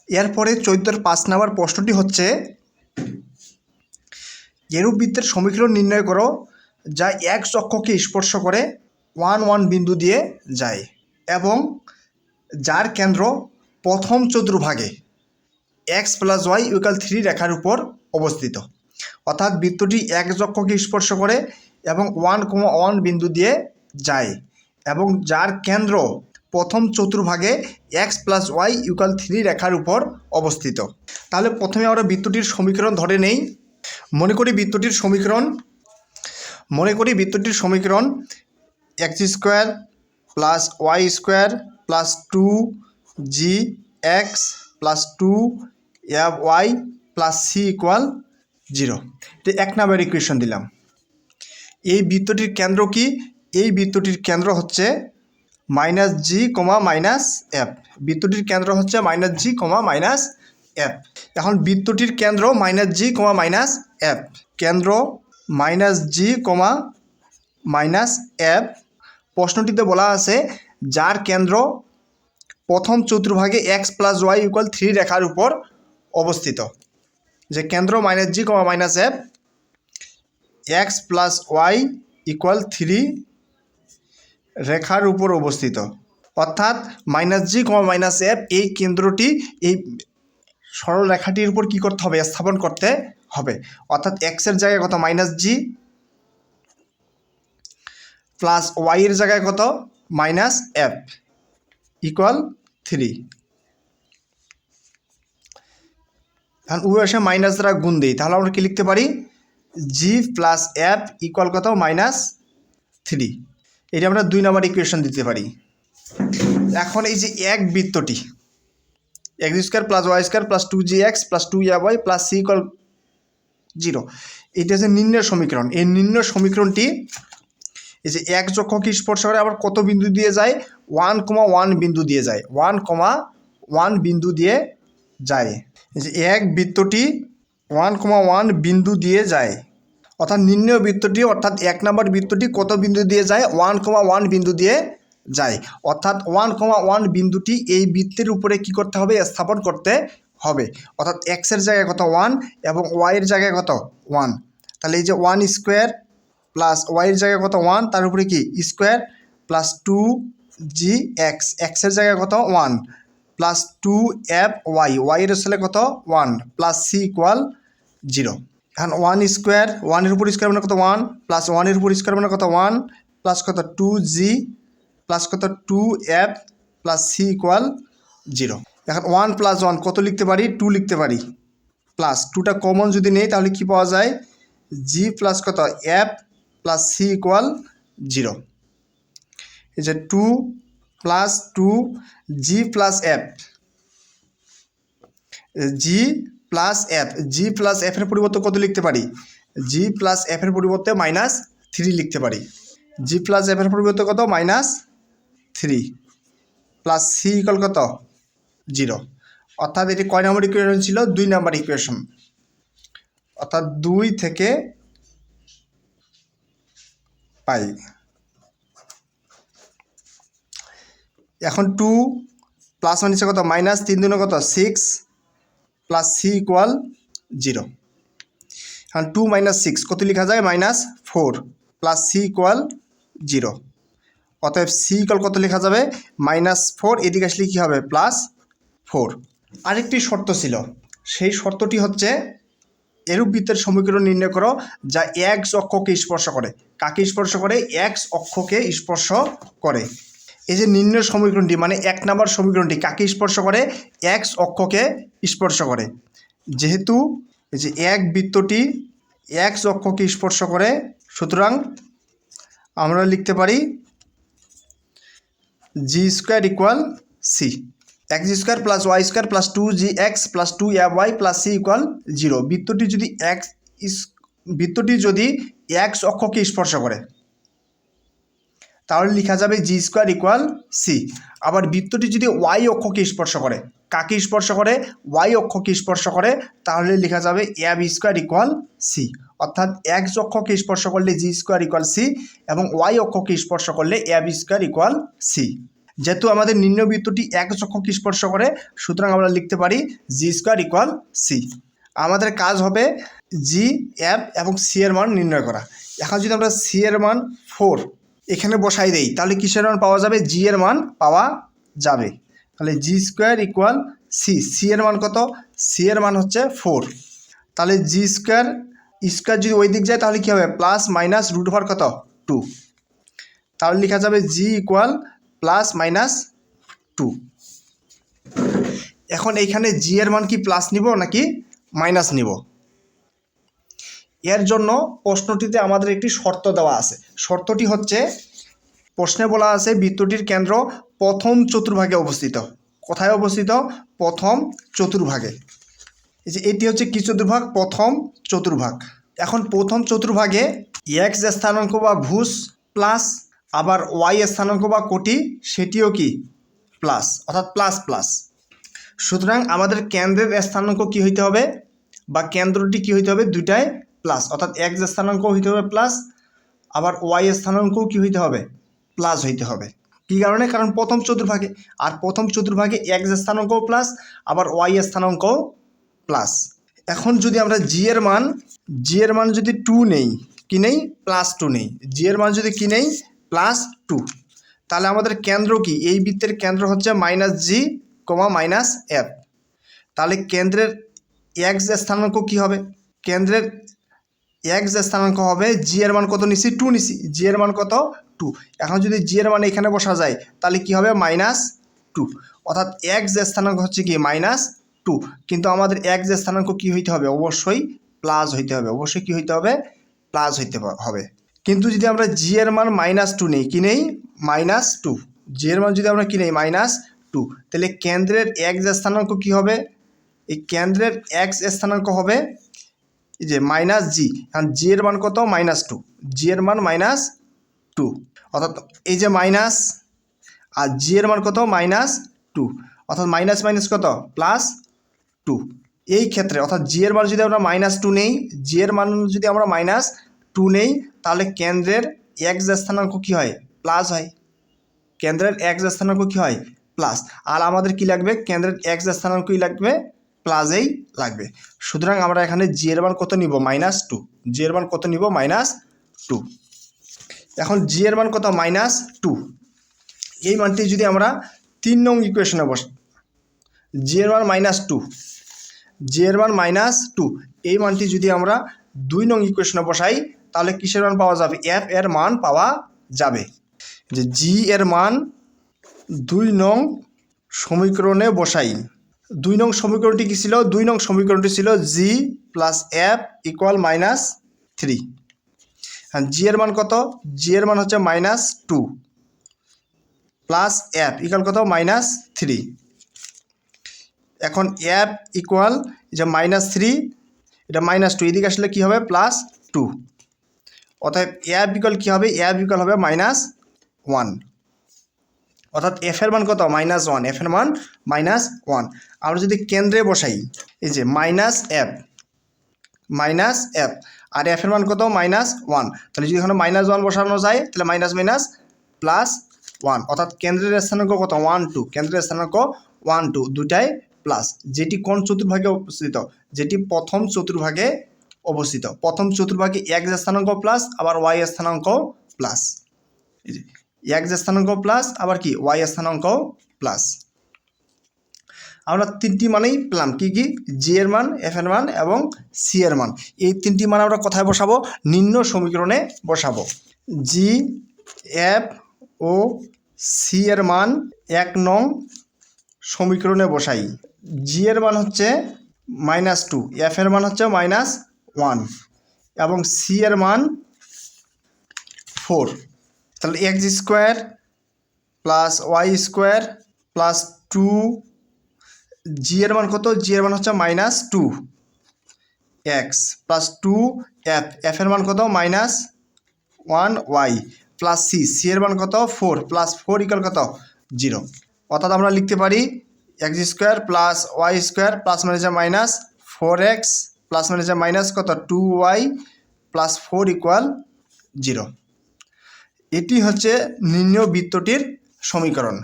এরপরে 14-5 নম্বর প্রশ্নটি হচ্ছে, এরূপ বৃত্তের সমীকরণ নির্ণয় করো যা এক্স অক্ষকে স্পর্শ করে 1 বিন্দু দিয়ে যায় এবং যার কেন্দ্র প্রথম চতুর্ভাগে এক্স প্লাস ওয়াই ইকুয়াল 3 রেখার উপর অবস্থিত। অর্থাৎ বৃত্তটি এক্স অক্ষকে স্পর্শ করে এবং 1, 1 বিন্দু দিয়ে যায় এবং যার কেন্দ্র প্রথম চতুর্ভাগে এক্স প্লাস ওয়াই ইকুয়াল 3 রেখার উপর অবস্থিত। তাহলে প্রথমে আমরা বৃত্তটির সমীকরণ ধরে নেই। মনে করি বৃত্তটির সমীকরণ x square plus y square plus 2g(x) plus 2y plus C equal 0। এটা 1 নম্বর ইকুয়েশন দিলাম। এই বৃত্তটির কেন্দ্র কি? এই বৃত্তটির কেন্দ্র হচ্ছে -g, -f। বৃত্তটির কেন্দ্র হচ্ছে -g, -f। এখন বৃত্তটির কেন্দ্র -g, -f, কেন্দ্র -g, -f। প্রশ্নটিতে বলা আছে যার কেন্দ্র প্রথম চতুর্ভাগে এক্স প্লাস ওয়াই ইকুয়াল 3 রেখার উপর অবস্থিত। যে কেন্দ্র -g, -f, x plus y equal 3 রেখার উপর অবস্থিত। অর্থাৎ -g, -f এই কেন্দ্রটি এই সরল রেখাটির উপর কী করতে হবে? স্থাপন করতে হবে। অর্থাৎ এক্সের জায়গায় কত? -g প্লাস ওয়াইয়ের জায়গায় কত? -f equal 3। এখন উভয় পাশে মাইনাস দ্বারা গুণ দিই, তাহলে আমরা কি লিখতে পারি? g প্লাস f ইকুয়াল কত? -3। এটা আমরা 2 নম্বর ইকুয়েশন দিতে পারি। এখন এই যে এক বৃত্তটি x square plus y square plus 2gx plus 2y plus C equal 0, এটা হচ্ছে নির্ণয় সমীকরণ। এই নির্ণয় সমীকরণটি এই যে এক অক্ষকে স্পর্শ করে আবার কত বিন্দু দিয়ে যায়? 1, 1 বিন্দু দিয়ে যায়। 1, 1 বিন্দু দিয়ে যায়। এই যে এক বৃত্তটি 1, 1 বিন্দু দিয়ে যায়। অর্থাৎ নির্ণয় বৃত্তটি অর্থাৎ 1 নম্বর বৃত্তটি কত বিন্দু দিয়ে যায়? 1, 1 বিন্দু দিয়ে যায়। অর্থাৎ 1, 1 বিন্দুটি এই বৃত্তের উপরে কি করতে হবে? স্থাপন করতে হবে। অর্থাৎ এক্সের জায়গায় কত? 1 এবং ওয়াইয়ের জায়গায় কত? 1। তাহলে এই যে 1 স্কোয়ার প্লাস ওয়াইয়ের জায়গায় কত? 1, তার উপরে কি স্কোয়ার প্লাস 2gx, এক্সের জায়গায় কত? 1 প্লাস 2fy, ওয়াইয়ের আসলে কত? 1 প্লাস সি ইকুয়াল 0। এখন 1 স্কোয়ার, 1-এর উপর স্কোয়ার মানে কত? 1 প্লাস 1-এর উপর স্কোয়ার মানে কত? 1 প্লাস কত? 2g প্লাস কত? 2f plus C equal 0। এখন 1 প্লাস 1 কত লিখতে পারি? 2 লিখতে পারি। প্লাস 2টা কমন যদি নেই তাহলে কি পাওয়া যায়? g প্লাস কত? f plus C equal 0। এই যে 2 plus 2g plus f, G plus এফের পরিবর্তে কত লিখতে পারি? g প্লাস এফের পরিবর্তে -3 লিখতে পারি। g প্লাস এফের পরিবর্তে কত? -3 প্লাস সি ইকুয়াল কত? 0। অর্থাৎ এটি কয় নম্বর ইকুয়েশন ছিল? 2 নম্বর ইকুয়েশন। অর্থাৎ 2 থেকে পাই। এখন 2 প্লাস 1 নিচে কত? -3 দুগুণে কত? 6 প্লাস সি ইকুয়াল 0। এখন 2 - 6 কত লেখা যায়? -4 প্লাস সি ইকুয়াল 0। অতএব সি ইকুয়াল কত লেখা যাবে? -4, এদিকে আসলে কী হবে? +4। আরেকটি শর্ত ছিল, সেই শর্তটি হচ্ছে এরূপ বৃত্তের সমীকরণ নির্ণয় করো যা এক্স অক্ষকে স্পর্শ করে। কাকে স্পর্শ করে? এক্স অক্ষকে স্পর্শ করে। এই যে নির্ণয় সমীকরণটি মানে 1 নম্বর সমীকরণটি কাকে স্পর্শ করে? এক্স অক্ষকে স্পর্শ করে। যেহেতু এই যে এক বৃত্তটি এক্স অক্ষকে স্পর্শ করে, সুতরাং আমরা লিখতে পারি g² equal c. X square plus y square plus 2gx plus 2y plus C equal 0। বৃত্তটি যদি এক্স অক্ষকে স্পর্শ করে তাহলে লেখা যাবে g² ইকুয়াল সি। আবার বৃত্তটি যদি ওয়াই অক্ষকে স্পর্শ করে, কাকে স্পর্শ করে? ওয়াই অক্ষকে স্পর্শ করে, তাহলে লেখা যাবে ab² ইকুয়াল সি। অর্থাৎ এক্স অক্ষকে স্পর্শ করলে g² ইকুয়াল সি এবং ওয়াই অক্ষকে স্পর্শ করলে ab² ইকুয়াল সি। যেহেতু আমাদের নির্ণয় বৃত্তটি এক চক্ষকে স্পর্শ করে, সুতরাং আমরা লিখতে পারি জি স্কোয়ার ইকুয়াল সি। আমাদের কাজ হবে জি, এফ এবং সি এর মান নির্ণয় করা। এখন যদি আমরা সি এর মান 4 এখানে বসাই দেই, তাহলে কিসের মান পাওয়া যাবে? জি এর মান পাওয়া যাবে। তাহলে G square equal C. C এর মান কত? সি এর মান হচ্ছে 4। তাহলে জি স্কোয়ার স্কোয়ার যদি ওই দিক যায় তাহলে কী হবে? প্লাস মাইনাস রুট ওভার কত? 2। তাহলে লেখা যাবে জি ইকুয়াল প্লাস মাইনাস 2। এখন এইখানে জি এর মান কি প্লাস নিব নাকি মাইনাস নিব? এর জন্য প্রশ্নটিতে আমাদের একটি শর্ত দেওয়া আছে। শর্তটি হচ্ছে, প্রশ্নে বলা আছে বৃত্তটির কেন্দ্র প্রথম চতুর্ভাগে অবস্থিত। কোথায় অবস্থিত? প্রথম চতুর্ভাগে। এই যে এটি হচ্ছে কি চতুর্ভাগ? প্রথম চতুর্ভাগ। এখন প্রথম চতুর্ভাগে এক্স স্থানাঙ্ক বা ভুজ প্লাস, আবার ওয়াই স্থানাঙ্ক বা কোটি সেটিও কি প্লাস, অর্থাৎ প্লাস প্লাস। সুতরাং আমাদের কেন্দ্রের স্থানাঙ্ক কি হইতে হবে, বা কেন্দ্রটি কি হইতে হবে? দুইটাই প্লাস, অর্থাৎ এক্স স্থানাঙ্ক হইতে হবে প্লাস, আবার ওয়াই স্থানাঙ্কও কি হইতে হবে? প্লাস হইতে হবে। কী কারণে? কারণ প্রথম চতুর্ভাগে, আর প্রথম চতুর্ভাগে এক্স স্থানাঙ্কও প্লাস, আবার ওয়াই স্থানাঙ্কও প্লাস। এখন যদি আমরা জি এর মান যদি 2 নেই, কি নেই? প্লাস 2 নেই। জি এর মান যদি কি নেই? প্লাস 2, তাহলে আমাদের কেন্দ্র কি? এই বৃত্তের কেন্দ্র হচ্ছে মাইনাস জি কমা মাইনাস এফ। তাহলে কেন্দ্রের এক্স স্থানাঙ্ক কি হবে? কেন্দ্রের এক্স স্থানাঙ্ক হবে, জি এর মান কত নিছি? 2 নিছি। জি এর মান কত? 2। এখন যদি জি এর মান এখানে বসা যায় তাহলে কি হবে? মাইনাস 2, অর্থাৎ এক্স স্থানাঙ্ক হচ্ছে কি? মাইনাস 2। কিন্তু আমাদের এক্স স্থানাঙ্ক কি হইতে হবে? অবশ্যই প্লাস হইতে হবে। অবশ্যই কি হইতে হবে? প্লাস হইতে হবে। কিন্তু যদি আমরা জি এর মান মাইনাস 2 নেই, কি নেই? মাইনাস 2। জি এর মান যদি আমরা কি নেই? মাইনাস 2, তাহলে কেন্দ্রের এক্স স্থানাঙ্ক কি হবে? এই কেন্দ্রের এক্স স্থানাঙ্ক হবে এই যে মাইনাস জি। কারণ জি এর মান কত? মাইনাস 2। জি এর মান মাইনাস 2, অর্থাৎ এই যে মাইনাস, আর জি এর মান কত? মাইনাস 2, অর্থাৎ মাইনাস মাইনাস কত? প্লাস 2। এই ক্ষেত্রে অর্থাৎ জি এর মান যদি আমরা মাইনাস 2 নেই, জি এর মান যদি আমরা মাইনাস 2 নেই, তাহলে কেন্দ্রের এক্স স্থানাঙ্ক কী হয়? প্লাস হয়। কেন্দ্রের এক্স স্থানাঙ্ক কী হয়? প্লাস। আর আমাদের কি লাগবে? কেন্দ্রের এক্স স্থানাঙ্কই লাগবে, প্লাসেই লাগবে। সুতরাং আমরা এখানে জি এর মান কত নিব? মাইনাস 2। জি এর মান কত নিব? মাইনাস 2। এখন জি এর মান কত? মাইনাস 2। এই মানটি যদি আমরা 3 নং ইকুয়েশনে বসাই, জি এর মান মাইনাস 2, জি এর মান মাইনাস 2, এই মানটি যদি আমরা 2 নং ইকুয়েশনে বসাই তাহলে কিসের মান পাওয়া যাবে? এফ এর মান পাওয়া যাবে। যে জি এর মান 2 নং সমীকরণে বসাই। 2 নং সমীকরণটি কী ছিল? 2 নং সমীকরণটি ছিল G plus F equal minus 3। হ্যাঁ, জি এর মান কত? জি এর মান হচ্ছে মাইনাস 2 প্লাস এফ ইকুয়াল কত? মাইনাস 3। এখন এফ ইকুয়াল যে মাইনাস 3, এটা মাইনাস 2, এদিকে আসলে কী হবে? প্লাস 2। অর্থাৎ এফ ইকুয়াল কী হবে? এফ ইকুয়াল হবে মাইনাস 1, অর্থাৎ এফ এর মান কত? মাইনাস 1। এফ এর মান মাইনাস 1। আমরা যদি কেন্দ্রে বসাই, এই যে মাইনাস এফ আর এফ এর মান কত? মাইনাস 1। তাহলে যদি এখানে মাইনাস 1 বসানো যায় তাহলে মাইনাস মাইনাস প্লাস 1, অর্থাৎ কেন্দ্রের স্থানাঙ্ক কত? 1 2। কেন্দ্রের স্থানাঙ্ক 1 2 দুটাই প্লাস। যেটি কোন চতুর্ভাগে অবস্থিত? যেটি প্রথম চতুর্ভাগে অবস্থিত। প্রথম চতুর্ভাগে এক্স স্থানাঙ্ক প্লাস, আবার ওয়াই স্থানাঙ্ক প্লাস। এই যে এক্স স্থানাঙ্ক প্লাস, আবার কি? ওয়াই স্থানাঙ্ক প্লাস। আমরা 3টি মানেই পেলাম। কি কি? জি এর মান, এফ এর মান এবং সি এর মান। এই 3টি মান আমরা কোথায় বসাবো? নিম্ন সমীকরণে বসাবো। জি, এফ ও সি এর মান 1 নং সমীকরণে বসাই। জি এর মান হচ্ছে মাইনাস 2, এফ এর মান হচ্ছে মাইনাস 1 এবং সি এর মান 4। তাহলে x square plus y square plus 2, g এর মান কত? জি এর মান হচ্ছে minus 2 x plus 2 f, f এর মান কত? Minus 1 y plus c, c এর মান কত? 4 প্লাস 4 ইকুয়াল কত? 0। অর্থাৎ আমরা লিখতে পারি x square plus y square plus মানে যে মাইনাস 4x প্লাস মানে যে মাইনাস কত? 2y plus 4 equal 0। এটি হচ্ছে নিম্ন বৃত্তটির সমীকরণ।